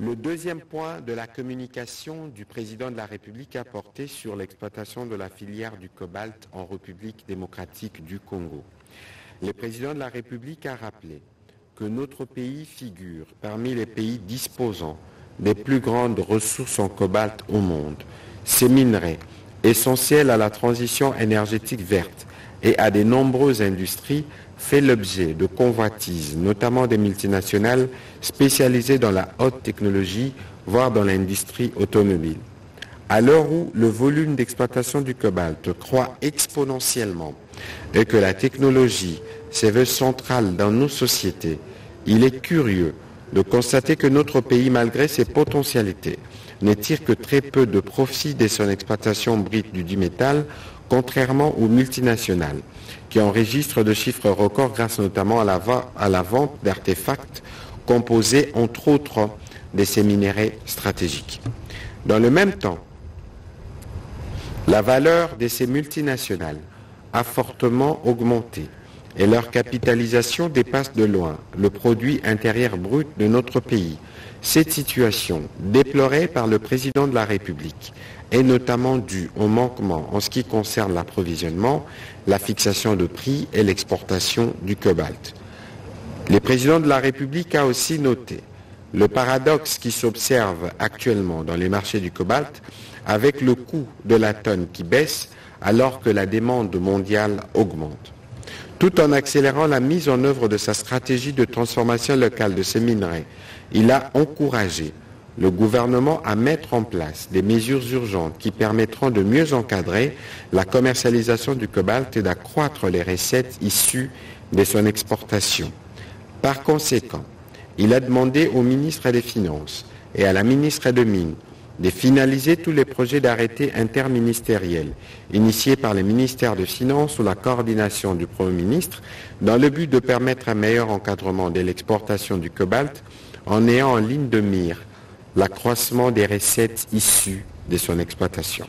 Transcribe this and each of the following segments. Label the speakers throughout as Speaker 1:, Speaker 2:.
Speaker 1: Le deuxième point de la communication du président de la République a porté sur l'exploitation de la filière du cobalt en République démocratique du Congo. Le président de la République a rappelé que notre pays figure parmi les pays disposant des plus grandes ressources en cobalt au monde. Ces minerais, essentiels à la transition énergétique verte et à de nombreuses industries, fait l'objet de convoitises, notamment des multinationales spécialisées dans la haute technologie, voire dans l'industrie automobile. À l'heure où le volume d'exploitation du cobalt croît exponentiellement et que la technologie se veut centrale dans nos sociétés, il est curieux de constater que notre pays, malgré ses potentialités, ne tire que très peu de profit de son exploitation brute du métal, contrairement aux multinationales, qui enregistrent de chiffres records grâce notamment à la vente d'artefacts composés, entre autres, de ces minéraux stratégiques. Dans le même temps, la valeur de ces multinationales a fortement augmenté et leur capitalisation dépasse de loin le produit intérieur brut de notre pays. Cette situation, déplorée par le président de la République, est notamment due au manquement en ce qui concerne l'approvisionnement, la fixation de prix et l'exportation du cobalt. Le président de la République a aussi noté le paradoxe qui s'observe actuellement dans les marchés du cobalt avec le coût de la tonne qui baisse alors que la demande mondiale augmente. Tout en accélérant la mise en œuvre de sa stratégie de transformation locale de ces minerais, il a encouragé le gouvernement à mettre en place des mesures urgentes qui permettront de mieux encadrer la commercialisation du cobalt et d'accroître les recettes issues de son exportation. Par conséquent, il a demandé au ministre des Finances et à la ministre des Mines de finaliser tous les projets d'arrêtés interministériels initiés par le ministère des Finances sous la coordination du Premier ministre dans le but de permettre un meilleur encadrement de l'exportation du cobalt en ayant en ligne de mire l'accroissement des recettes issues de son exploitation.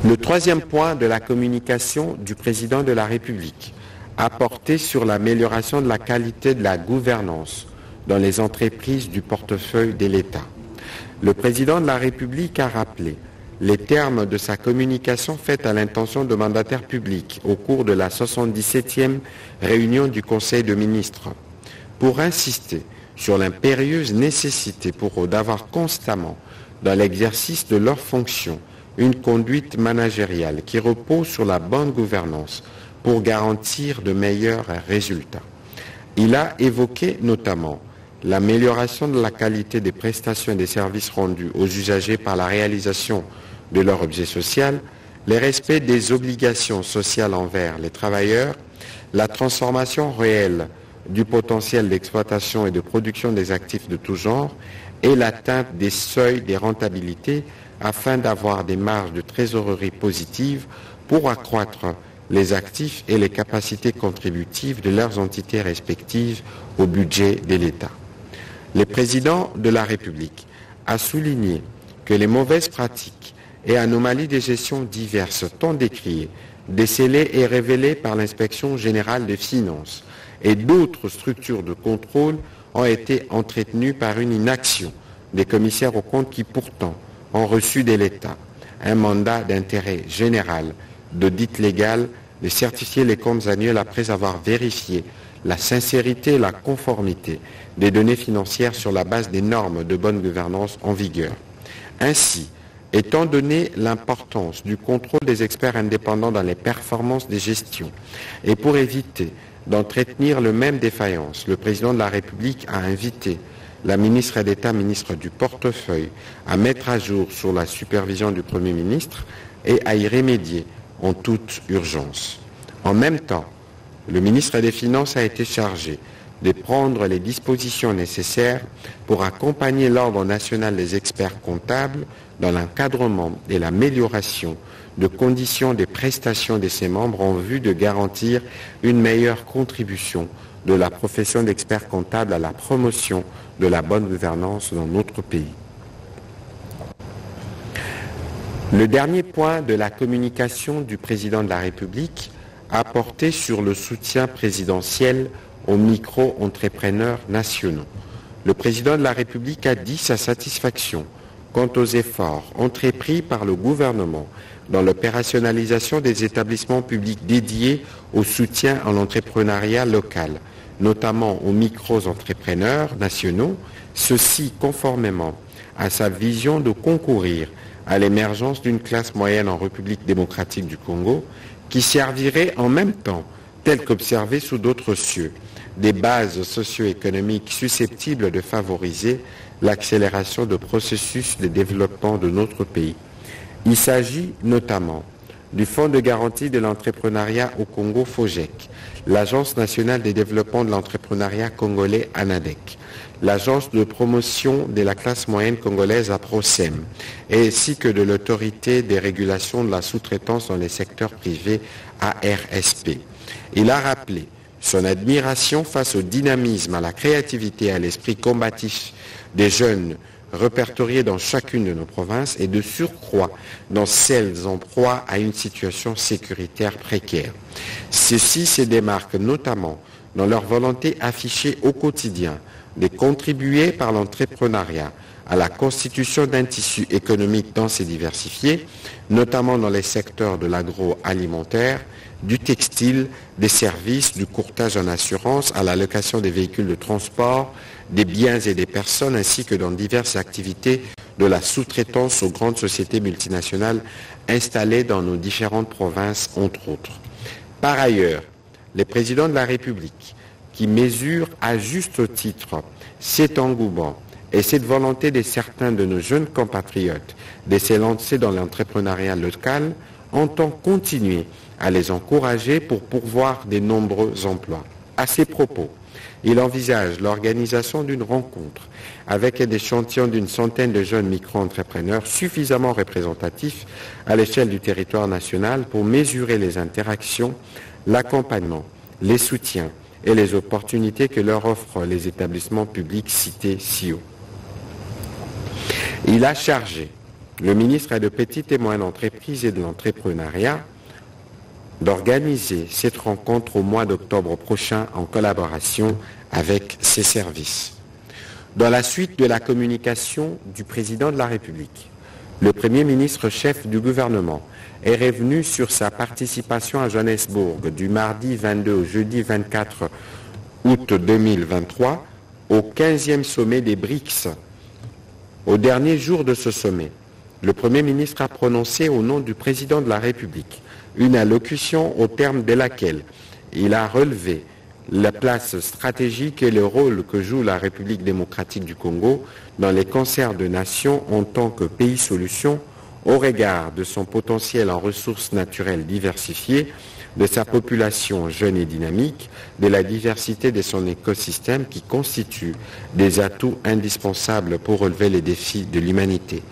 Speaker 1: Le troisième point de la communication du président de la République a porté sur l'amélioration de la qualité de la gouvernance dans les entreprises du portefeuille de l'État. Le président de la République a rappelé les termes de sa communication faite à l'intention de mandataires publics au cours de la 77e réunion du Conseil des ministres, pour insister sur l'impérieuse nécessité pour eux d'avoir constamment, dans l'exercice de leurs fonctions, une conduite managériale qui repose sur la bonne gouvernance pour garantir de meilleurs résultats. Il a évoqué notamment l'amélioration de la qualité des prestations et des services rendus aux usagers par la réalisation de leur objet social, le respect des obligations sociales envers les travailleurs, la transformation réelle du potentiel d'exploitation et de production des actifs de tout genre et l'atteinte des seuils de rentabilité afin d'avoir des marges de trésorerie positives pour accroître les actifs et les capacités contributives de leurs entités respectives au budget de l'État. Le président de la République a souligné que les mauvaises pratiques et anomalies de gestion diverses tant décriées, décelées et révélées par l'inspection générale des finances et d'autres structures de contrôle ont été entretenues par une inaction des commissaires aux comptes qui pourtant ont reçu de l'État un mandat d'intérêt général d'audit légal de certifier les comptes annuels après avoir vérifié la sincérité et la conformité des données financières sur la base des normes de bonne gouvernance en vigueur. Ainsi, étant donné l'importance du contrôle des experts indépendants dans les performances des gestions et pour éviter d'entretenir le même défaillance, le président de la République a invité la ministre d'État, ministre du portefeuille, à mettre à jour sur la supervision du Premier ministre et à y remédier en toute urgence. En même temps, le ministre des Finances a été chargé de prendre les dispositions nécessaires pour accompagner l'Ordre national des experts comptables dans l'encadrement et l'amélioration de conditions des prestations de ses membres en vue de garantir une meilleure contribution de la profession d'expert comptable à la promotion de la bonne gouvernance dans notre pays. Le dernier point de la communication du président de la République a porté sur le soutien présidentiel aux micro-entrepreneurs nationaux. le président de la République a dit sa satisfaction quant aux efforts entrepris par le gouvernement dans l'opérationnalisation des établissements publics dédiés au soutien à l'entrepreneuriat local, notamment aux micro-entrepreneurs nationaux, ceci conformément à sa vision de concourir à l'émergence d'une classe moyenne en République démocratique du Congo qui servirait en même temps, tel qu'observé sous d'autres cieux, des bases socio-économiques susceptibles de favoriser l'accélération de processus de développement de notre pays. Il s'agit notamment du Fonds de garantie de l'entrepreneuriat au Congo FOGEC, l'Agence nationale de développement de l'entrepreneuriat congolais ANADEC, l'Agence de promotion de la classe moyenne congolaise APROCEM, ainsi que de l'Autorité des régulations de la sous-traitance dans les secteurs privés ARSP. Il a rappelé son admiration face au dynamisme, à la créativité et à l'esprit combatif des jeunes répertoriés dans chacune de nos provinces et de surcroît dans celles en proie à une situation sécuritaire précaire. Ceci se démarque notamment dans leur volonté affichée au quotidien de contribuer par l'entrepreneuriat à la constitution d'un tissu économique dense et diversifié, notamment dans les secteurs de l'agroalimentaire, du textile, des services, du courtage en assurance, à la location des véhicules de transport, des biens et des personnes, ainsi que dans diverses activités de la sous-traitance aux grandes sociétés multinationales installées dans nos différentes provinces, entre autres. Par ailleurs, les présidents de la République, qui mesurent à juste titre cet engouement et cette volonté de certains de nos jeunes compatriotes de se lancer dans l'entrepreneuriat local, entendent continuer à les encourager pour pourvoir de nombreux emplois. À ces propos, il envisage l'organisation d'une rencontre avec un échantillon d'une centaine de jeunes micro-entrepreneurs suffisamment représentatifs à l'échelle du territoire national pour mesurer les interactions, l'accompagnement, les soutiens et les opportunités que leur offrent les établissements publics cités ci haut. Il a chargé le ministre de Petites et Moyennes Entreprises et de l'Entrepreneuriat d'organiser cette rencontre au mois d'octobre prochain en collaboration avec ses services. Dans la suite de la communication du président de la République, le Premier ministre chef du gouvernement est revenu sur sa participation à Johannesburg du mardi 22 au jeudi 24 août 2023 au 15e sommet des BRICS. Au dernier jour de ce sommet, le Premier ministre a prononcé au nom du président de la République une allocution au terme de laquelle il a relevé la place stratégique et le rôle que joue la République démocratique du Congo dans les concerts de nations en tant que pays solution au regard de son potentiel en ressources naturelles diversifiées, de sa population jeune et dynamique, de la diversité de son écosystème qui constituent des atouts indispensables pour relever les défis de l'humanité.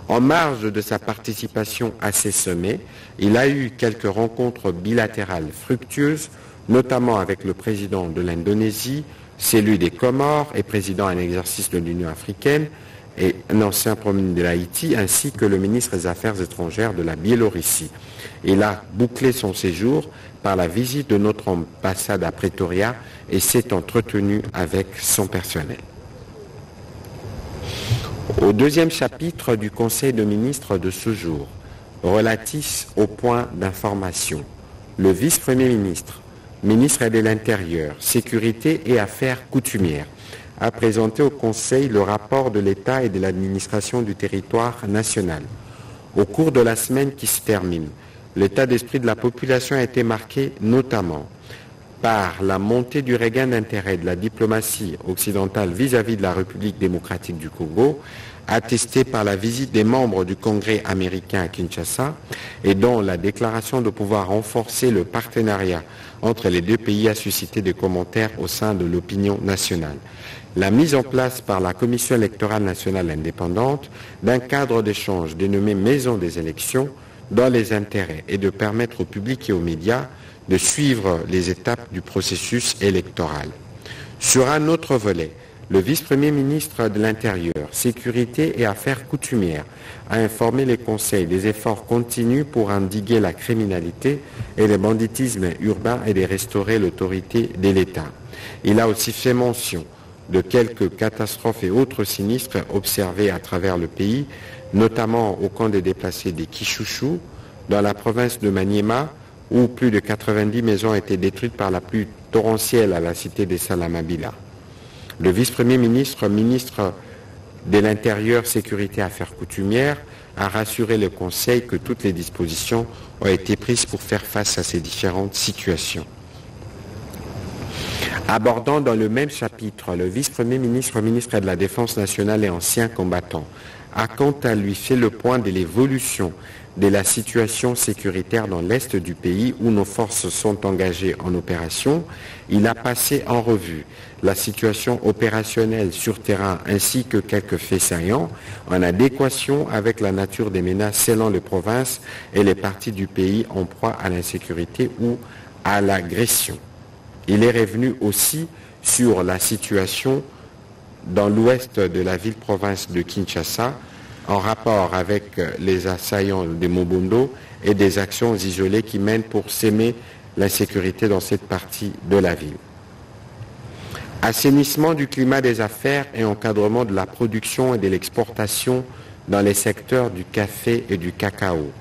Speaker 1: En marge de sa participation à ces sommets, il a eu quelques rencontres bilatérales fructueuses, notamment avec le président de l'Indonésie, celui des Comores et président en exercice de l'Union africaine, et un ancien Premier ministre de l'Haïti, ainsi que le ministre des Affaires étrangères de la Biélorussie. Il a bouclé son séjour par la visite de notre ambassade à Pretoria et s'est entretenu avec son personnel. Au deuxième chapitre du Conseil de ministres de ce jour, relatif au point d'information, le vice-premier ministre, ministre de l'Intérieur, Sécurité et Affaires coutumières, a présenté au Conseil le rapport de l'État et de l'administration du territoire national. Au cours de la semaine qui se termine, l'état d'esprit de la population a été marqué notamment par la montée du regain d'intérêt de la diplomatie occidentale vis-à-vis de la République démocratique du Congo, attestée par la visite des membres du Congrès américain à Kinshasa et dont la déclaration de pouvoir renforcer le partenariat entre les deux pays a suscité des commentaires au sein de l'opinion nationale. La mise en place par la Commission électorale nationale indépendante d'un cadre d'échange dénommé Maison des élections dans les intérêts et de permettre au public et aux médias de suivre les étapes du processus électoral. Sur un autre volet, le vice-premier ministre de l'Intérieur, Sécurité et Affaires coutumières a informé les conseils des efforts continus pour endiguer la criminalité et le banditisme urbain et de restaurer l'autorité de l'État. Il a aussi fait mention de quelques catastrophes et autres sinistres observés à travers le pays, notamment au camp des déplacés des Kichouchou, dans la province de Maniema, où plus de 90 maisons ont été détruites par la pluie torrentielle à la cité des Salamabila. Le vice-premier ministre, ministre de l'Intérieur, Sécurité et Affaires coutumières, a rassuré le Conseil que toutes les dispositions ont été prises pour faire face à ces différentes situations. Abordant dans le même chapitre, le vice-premier ministre, ministre de la Défense nationale et ancien combattant, a quant à lui fait le point de l'évolution de la situation sécuritaire dans l'est du pays où nos forces sont engagées en opération. Il a passé en revue la situation opérationnelle sur terrain ainsi que quelques faits saillants en adéquation avec la nature des menaces selon les provinces et les parties du pays en proie à l'insécurité ou à l'agression. Il est revenu aussi sur la situation dans l'ouest de la ville-province de Kinshasa en rapport avec les assaillants des Mobondo et des actions isolées qui mènent pour s'aimer l'insécurité dans cette partie de la ville. Assainissement du climat des affaires et encadrement de la production et de l'exportation dans les secteurs du café et du cacao.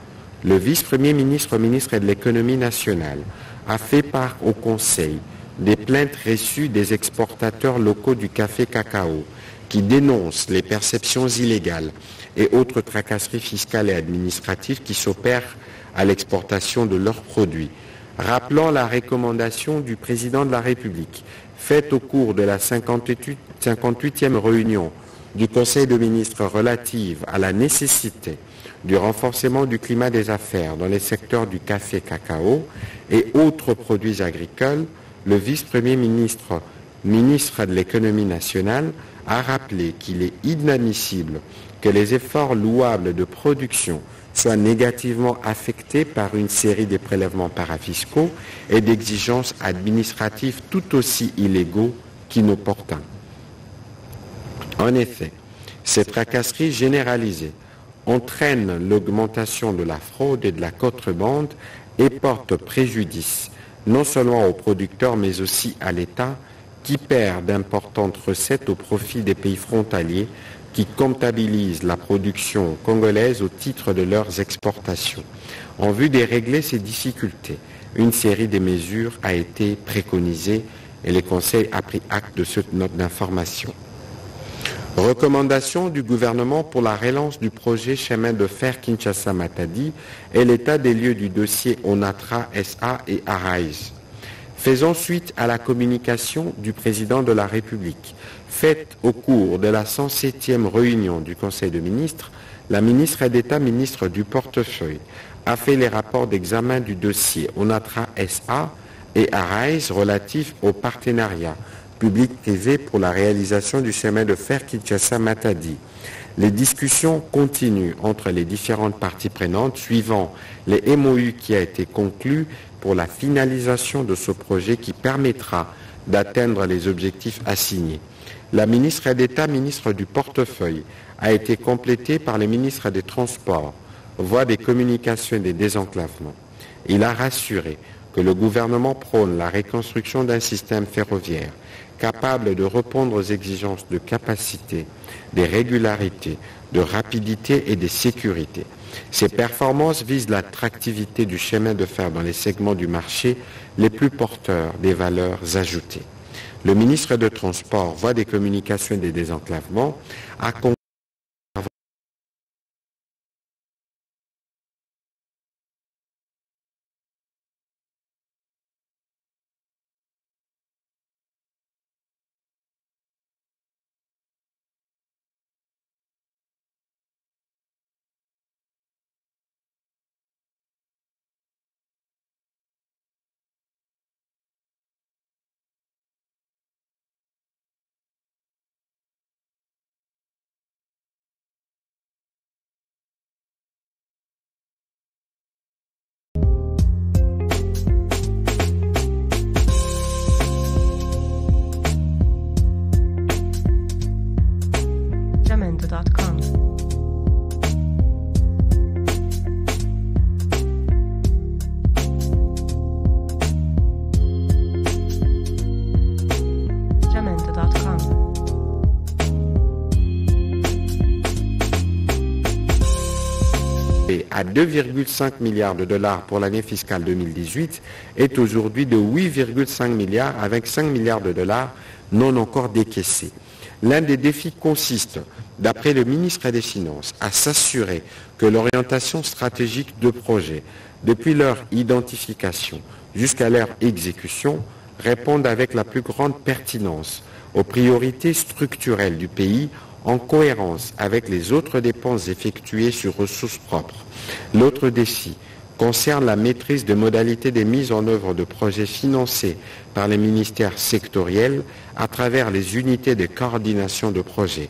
Speaker 1: Le vice-premier ministre, ministre de l'économie nationale, a fait part au Conseil des plaintes reçues des exportateurs locaux du café cacao qui dénoncent les perceptions illégales et autres tracasseries fiscales et administratives qui s'opèrent à l'exportation de leurs produits. Rappelant la recommandation du président de la République faite au cours de la 58e réunion du Conseil des ministres relative à la nécessité du renforcement du climat des affaires dans les secteurs du café cacao et autres produits agricoles, le vice-premier ministre, ministre de l'économie nationale, a rappelé qu'il est inadmissible que les efforts louables de production soient négativement affectés par une série de prélèvements parafiscaux et d'exigences administratives tout aussi illégaux qu'inopportuns. En effet, ces tracasseries généralisées entraînent l'augmentation de la fraude et de la contrebande et portent préjudice non seulement aux producteurs mais aussi à l'État qui perd d'importantes recettes au profit des pays frontaliers qui comptabilisent la production congolaise au titre de leurs exportations. En vue de régler ces difficultés, une série de mesures a été préconisée et le Conseil a pris acte de cette note d'information. Recommandation du gouvernement pour la relance du projet chemin de fer Kinshasa-Matadi et l'état des lieux du dossier Onatra SA et Arise. Faisant suite à la communication du président de la République faite au cours de la 107e réunion du Conseil des ministres, la ministre d'État, ministre du portefeuille, a fait les rapports d'examen du dossier Onatra SA et Arise relatifs au partenariat public-privé pour la réalisation du chemin de fer Kinshasa-Matadi. Les discussions continuent entre les différentes parties prenantes suivant les MOU qui a été conclu pour la finalisation de ce projet qui permettra d'atteindre les objectifs assignés. La ministre d'État, ministre du portefeuille, a été complétée par le ministre des Transports, voie des communications et des désenclavements. Il a rassuré que le gouvernement prône la reconstruction d'un système ferroviaire capable de répondre aux exigences de capacité, de régularité, de rapidité et de sécurité. Ces performances visent l'attractivité du chemin de fer dans les segments du marché les plus porteurs des valeurs ajoutées. Le ministre des Transports, voie des communications et des désenclavements, a
Speaker 2: jamendo.com. Jamendo.com.
Speaker 1: élevé à 2,5 milliards de dollars pour l'année fiscale 2018 est aujourd'hui de 8,5 milliards avec 5 milliards de dollars non encore décaissés. L'un des défis consiste, d'après le ministre des Finances, à s'assurer que l'orientation stratégique de projets, depuis leur identification jusqu'à leur exécution, répondent avec la plus grande pertinence aux priorités structurelles du pays en cohérence avec les autres dépenses effectuées sur ressources propres. L'autre défi concerne la maîtrise de modalités des mises en œuvre de projets financés par les ministères sectoriels à travers les unités de coordination de projets.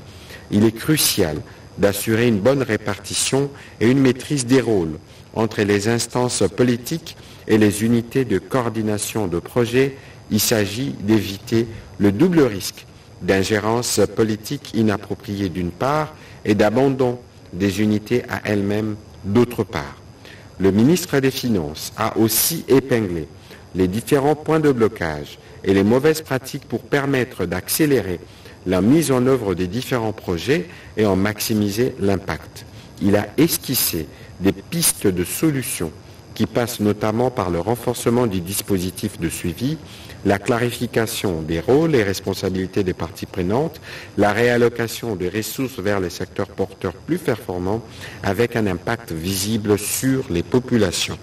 Speaker 1: Il est crucial d'assurer une bonne répartition et une maîtrise des rôles entre les instances politiques et les unités de coordination de projets. Il s'agit d'éviter le double risque d'ingérence politique inappropriée d'une part et d'abandon des unités à elles-mêmes d'autre part. Le ministre des Finances a aussi épinglé les différents points de blocage et les mauvaises pratiques pour permettre d'accélérer la mise en œuvre des différents projets et en maximiser l'impact. Il a esquissé des pistes de solutions qui passent notamment par le renforcement du dispositif de suivi, la clarification des rôles et responsabilités des parties prenantes, la réallocation des ressources vers les secteurs porteurs plus performants avec un impact visible sur les populations.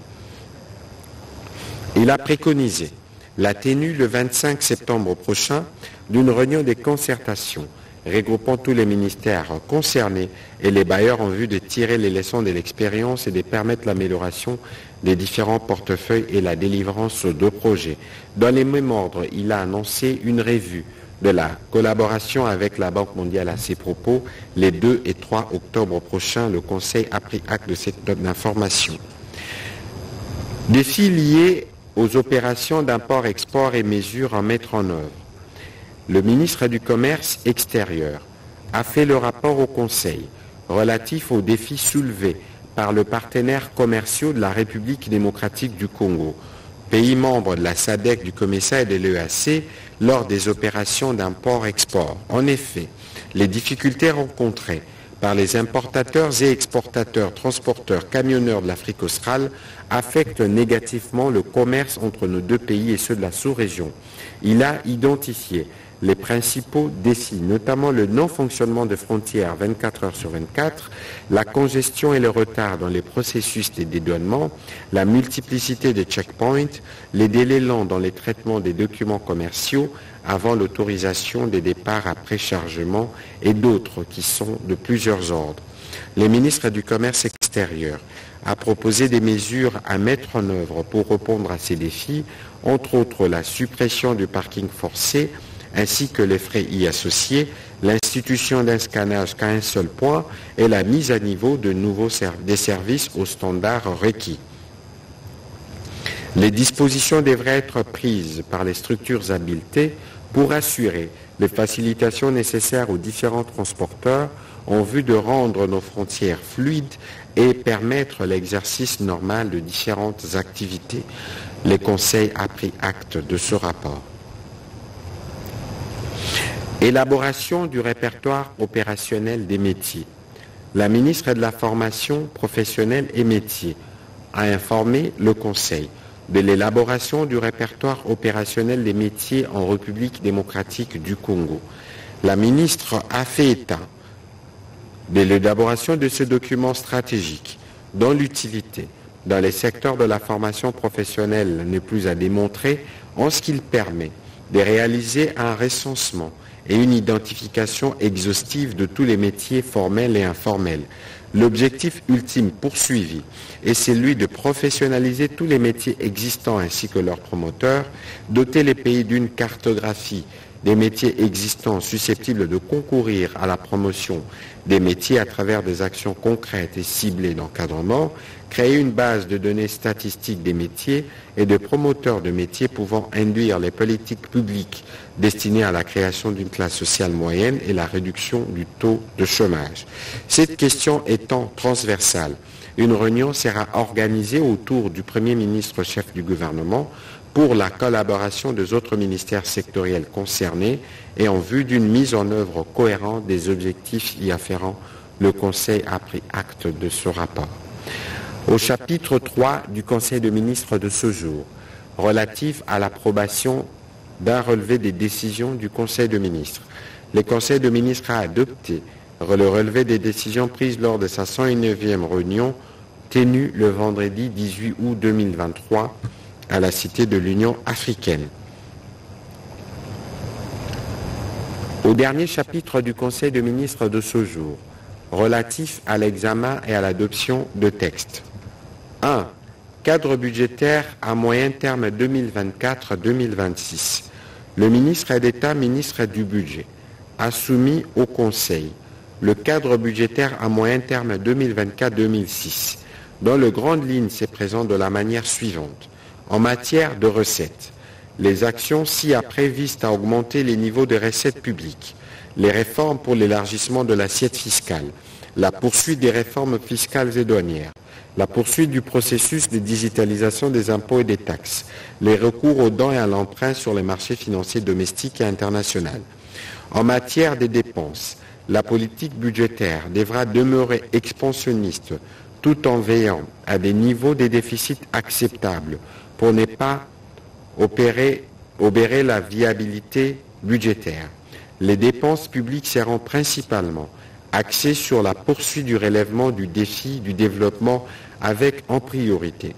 Speaker 1: Il a préconisé la tenue le 25 septembre prochain d'une réunion de concertation regroupant tous les ministères concernés et les bailleurs en vue de tirer les leçons de l'expérience et de permettre l'amélioration des différents portefeuilles et la délivrance de projets. Dans les mêmes ordres, il a annoncé une revue de la collaboration avec la Banque mondiale à ces propos. Les 2 et 3 octobre prochains, le Conseil a pris acte de cette note d'information. Défis liés aux opérations d'import-export et mesures à mettre en œuvre. Le ministre du Commerce extérieur a fait le rapport au Conseil relatif aux défis soulevés par le partenaire commercial de la République démocratique du Congo, pays membre de la SADC, du COMESA et de l'EAC, lors des opérations d'import-export. En effet, les difficultés rencontrées par les importateurs et exportateurs, transporteurs, camionneurs de l'Afrique australe affectent négativement le commerce entre nos deux pays et ceux de la sous-région. Il a identifié les principaux défis, notamment le non-fonctionnement de frontières 24 heures sur 24, la congestion et le retard dans les processus de dédouanement, la multiplicité des checkpoints, les délais lents dans les traitements des documents commerciaux avant l'autorisation des départs à préchargement et d'autres qui sont de plusieurs ordres. Le ministre du Commerce extérieur a proposé des mesures à mettre en œuvre pour répondre à ces défis, entre autres la suppression du parking forcé, ainsi que les frais y associés, l'institution d'un scannage qu'à un seul point et la mise à niveau de nouveaux des services aux standards requis. Les dispositions devraient être prises par les structures habilitées pour assurer les facilitations nécessaires aux différents transporteurs en vue de rendre nos frontières fluides et permettre l'exercice normal de différentes activités. Le Conseil a pris acte de ce rapport. Élaboration du répertoire opérationnel des métiers. La ministre de la Formation professionnelle et métiers a informé le Conseil de l'élaboration du répertoire opérationnel des métiers en République démocratique du Congo. La ministre a fait état de l'élaboration de ce document stratégique dont l'utilité dans les secteurs de la formation professionnelle n'est plus à démontrer en ce qu'il permet de réaliser un recensement et une identification exhaustive de tous les métiers formels et informels. L'objectif ultime poursuivi est celui de professionnaliser tous les métiers existants ainsi que leurs promoteurs, doter les pays d'une cartographie des métiers existants susceptibles de concourir à la promotion des métiers à travers des actions concrètes et ciblées d'encadrement, créer une base de données statistiques des métiers et de promoteurs de métiers pouvant induire les politiques publiques destinées à la création d'une classe sociale moyenne et la réduction du taux de chômage. Cette question étant transversale, une réunion sera organisée autour du Premier ministre chef du gouvernement pour la collaboration des autres ministères sectoriels concernés et en vue d'une mise en œuvre cohérente des objectifs y afférents. Le Conseil a pris acte de ce rapport. Au chapitre 3 du Conseil des ministres de ce jour, relatif à l'approbation d'un relevé des décisions du Conseil des ministres, le Conseil des ministres a adopté le relevé des décisions prises lors de sa 109e réunion tenue le vendredi 18 août 2023 à la Cité de l'Union africaine. Au dernier chapitre du Conseil des ministres de ce jour, relatif à l'examen et à l'adoption de textes. 1. Cadre budgétaire à moyen terme 2024-2026. Le ministre d'État, ministre du Budget, a soumis au Conseil le cadre budgétaire à moyen terme 2024-2026, dont le grande ligne se présente de la manière suivante. En matière de recettes, les actions ci-après visent à augmenter les niveaux de recettes publiques, les réformes pour l'élargissement de l'assiette fiscale, la poursuite des réformes fiscales et douanières, la poursuite du processus de digitalisation des impôts et des taxes, les recours aux dons et à l'emprunt sur les marchés financiers domestiques et internationaux. En matière des dépenses, la politique budgétaire devra demeurer expansionniste tout en veillant à des niveaux de déficit acceptables pour ne pas obérer la viabilité budgétaire. Les dépenses publiques seront principalement axées sur la poursuite du relèvement du défi du développement avec en priorité,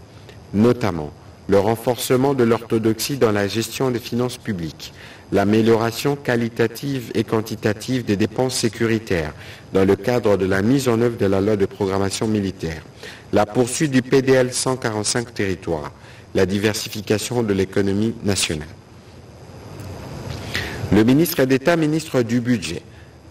Speaker 1: notamment le renforcement de l'orthodoxie dans la gestion des finances publiques, l'amélioration qualitative et quantitative des dépenses sécuritaires dans le cadre de la mise en œuvre de la loi de programmation militaire, la poursuite du PDL 145 territoires, la diversification de l'économie nationale. Le ministre d'État, ministre du Budget,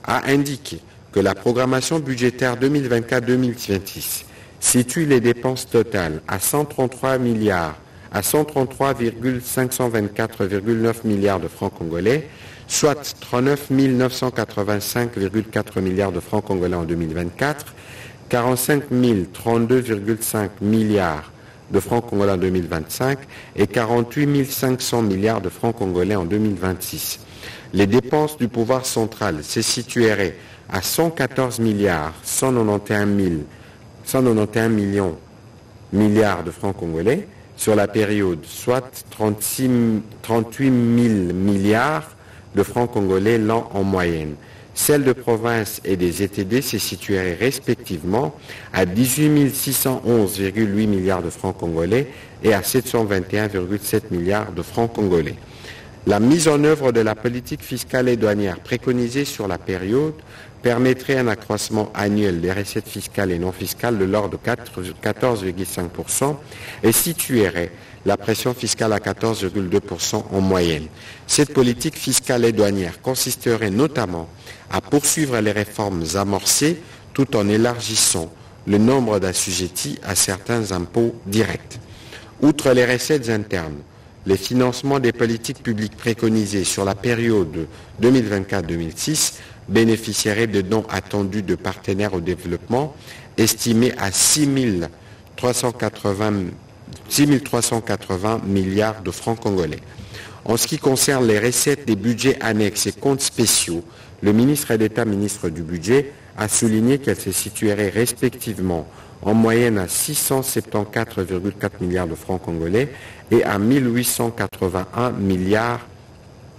Speaker 1: a indiqué que la programmation budgétaire 2024-2026 situe les dépenses totales à 133,524,9 milliards de francs congolais, soit 39 985,4 milliards de francs congolais en 2024, 45 032,5 milliards de francs congolais en 2025 et 48 500 milliards de francs congolais en 2026. Les dépenses du pouvoir central se situeraient à 114 milliards 191 milliards de francs congolais sur la période, soit 38 000 milliards de francs congolais l'an en moyenne. Celles de province et des ETD se situeraient respectivement à 18 611,8 milliards de francs congolais et à 721,7 milliards de francs congolais. La mise en œuvre de la politique fiscale et douanière préconisée sur la période permettrait un accroissement annuel des recettes fiscales et non fiscales de l'ordre de 14,5% et situerait la pression fiscale à 14,2% en moyenne. Cette politique fiscale et douanière consisterait notamment à poursuivre les réformes amorcées tout en élargissant le nombre d'assujettis à certains impôts directs. Outre les recettes internes, les financements des politiques publiques préconisés sur la période 2024-2026 bénéficieraient de dons attendus de partenaires au développement estimés à 6 380 milliards de francs congolais. En ce qui concerne les recettes des budgets annexes et comptes spéciaux, le ministre d'État, ministre du Budget, a souligné qu'elles se situeraient respectivement en moyenne à 674,4 milliards de francs congolais et à 1881 milliards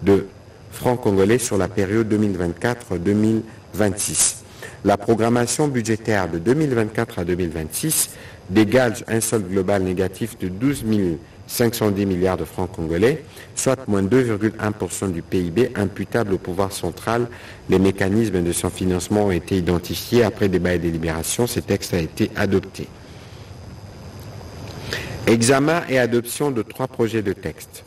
Speaker 1: de francs congolais sur la période 2024-2026. La programmation budgétaire de 2024 à 2026 dégage un solde global négatif de 12 510 milliards de francs congolais, soit moins 2,1% du PIB imputable au pouvoir central. Les mécanismes de son financement ont été identifiés après débat et délibération. Ce texte a été adopté. Examen et adoption de 3 projets de texte.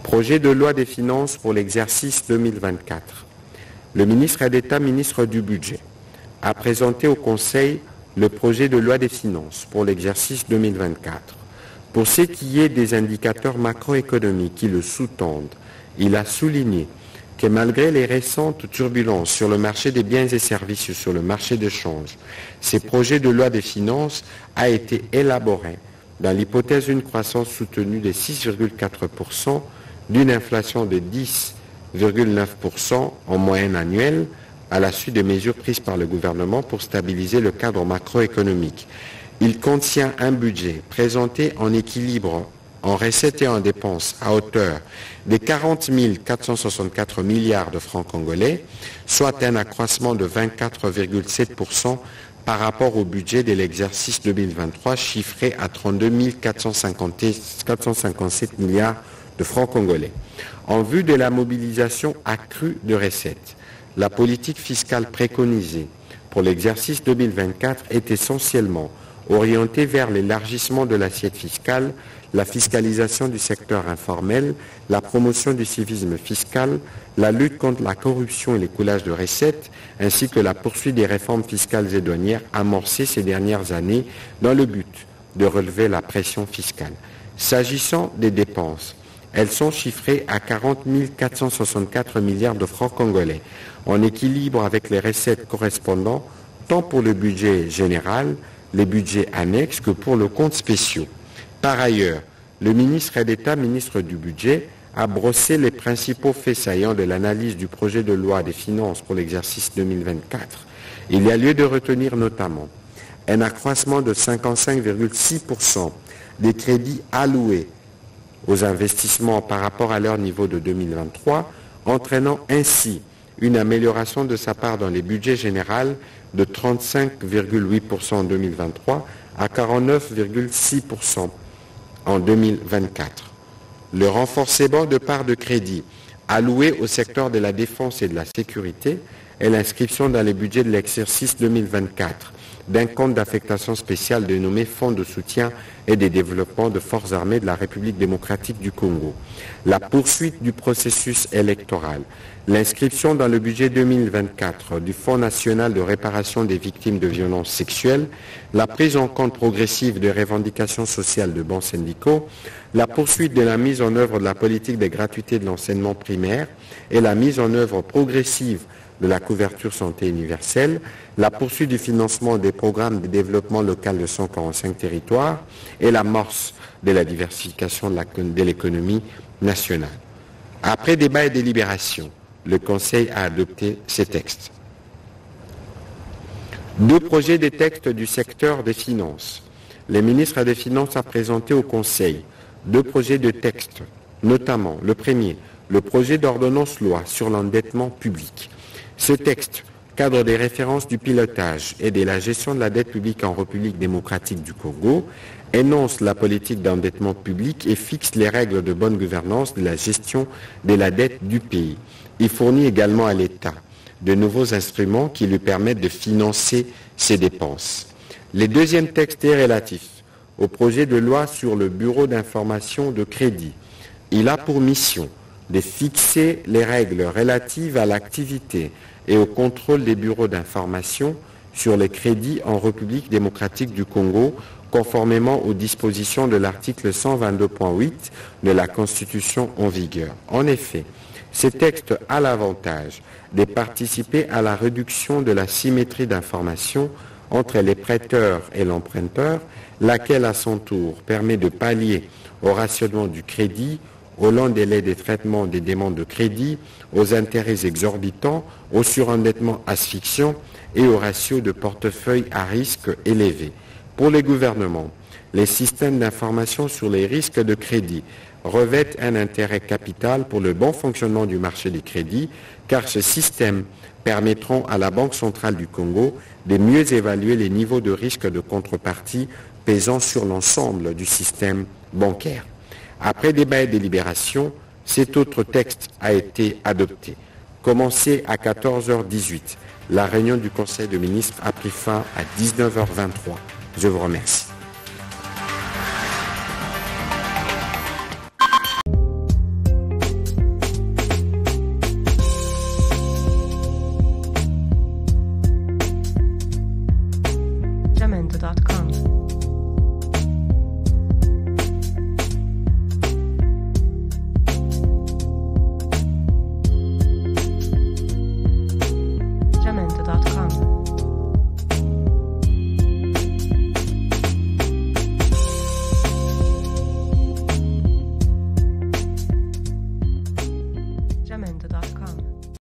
Speaker 1: Projet de loi des finances pour l'exercice 2024. Le ministre d'État, ministre du Budget, a présenté au Conseil le projet de loi des finances pour l'exercice 2024. Pour ce qui est des indicateurs macroéconomiques qui le sous-tendent, il a souligné que malgré les récentes turbulences sur le marché des biens et services, sur le marché de change, ce projet de loi des finances a été élaboré dans l'hypothèse d'une croissance soutenue de 6,4%, d'une inflation de 10,9% en moyenne annuelle, à la suite des mesures prises par le gouvernement pour stabiliser le cadre macroéconomique. Il contient un budget présenté en équilibre en recettes et en dépenses à hauteur des 40 464 milliards de francs congolais, soit un accroissement de 24,7% par rapport au budget de l'exercice 2023 chiffré à 32 457 milliards de francs congolais. En vue de la mobilisation accrue de recettes, la politique fiscale préconisée pour l'exercice 2024 est essentiellement orientée vers l'élargissement de l'assiette fiscale, la fiscalisation du secteur informel, la promotion du civisme fiscal, la lutte contre la corruption et l'écoulage de recettes, ainsi que la poursuite des réformes fiscales et douanières amorcées ces dernières années dans le but de relever la pression fiscale. S'agissant des dépenses, elles sont chiffrées à 40 464 milliards de francs congolais, en équilibre avec les recettes correspondant tant pour le budget général, les budgets annexes que pour le compte spéciaux. Par ailleurs, le ministre d'État, ministre du Budget, a brossé les principaux faits saillants de l'analyse du projet de loi des finances pour l'exercice 2024. Il y a lieu de retenir notamment un accroissement de 55,6% des crédits alloués aux investissements par rapport à leur niveau de 2023, entraînant ainsi une amélioration de sa part dans les budgets généraux de 35,8% en 2023 à 49,6% en 2024. Le renforcement de part de crédit alloué au secteur de la défense et de la sécurité et l'inscription dans les budgets de l'exercice 2024 d'un compte d'affectation spéciale dénommé Fonds de soutien et de développement de forces armées de la République démocratique du Congo. La poursuite du processus électoral, l'inscription dans le budget 2024 du Fonds national de réparation des victimes de violences sexuelles, la prise en compte progressive des revendications sociales de bons syndicaux, la poursuite de la mise en œuvre de la politique de gratuité de l'enseignement primaire et la mise en œuvre progressive de la couverture santé universelle, la poursuite du financement des programmes de développement local de 145 territoires et l'amorce de la diversification de l'économie nationale. Après débat et délibération, le Conseil a adopté ces textes. 2 projets de textes du secteur des finances. Le ministre des Finances a présenté au Conseil 2 projets de textes, notamment le premier, le projet d'ordonnance loi sur l'endettement public. Ce texte, cadre des références du pilotage et de la gestion de la dette publique en République démocratique du Congo, énonce la politique d'endettement public et fixe les règles de bonne gouvernance de la gestion de la dette du pays. Il fournit également à l'État de nouveaux instruments qui lui permettent de financer ses dépenses. Le deuxième texte est relatif au projet de loi sur le bureau d'information de crédit. Il a pour mission de fixer les règles relatives à l'activité et au contrôle des bureaux d'information sur les crédits en République démocratique du Congo, conformément aux dispositions de l'article 122.8 de la Constitution en vigueur. En effet, ce texte a l'avantage de participer à la réduction de la symétrie d'information entre les prêteurs et l'emprunteur, laquelle à son tour permet de pallier au rationnement du crédit, au long délai de traitement des demandes de crédit, aux intérêts exorbitants, au surendettement asphyxiant et au ratio de portefeuille à risque élevé. Pour les gouvernements, les systèmes d'information sur les risques de crédit revêtent un intérêt capital pour le bon fonctionnement du marché des crédits, car ce système permettront à la Banque centrale du Congo de mieux évaluer les niveaux de risque de contrepartie pesant sur l'ensemble du système bancaire. Après débat et délibération, cet autre texte a été adopté. Commencé à 14h18, la réunion du Conseil des ministres a pris fin à 19h23. Je vous remercie.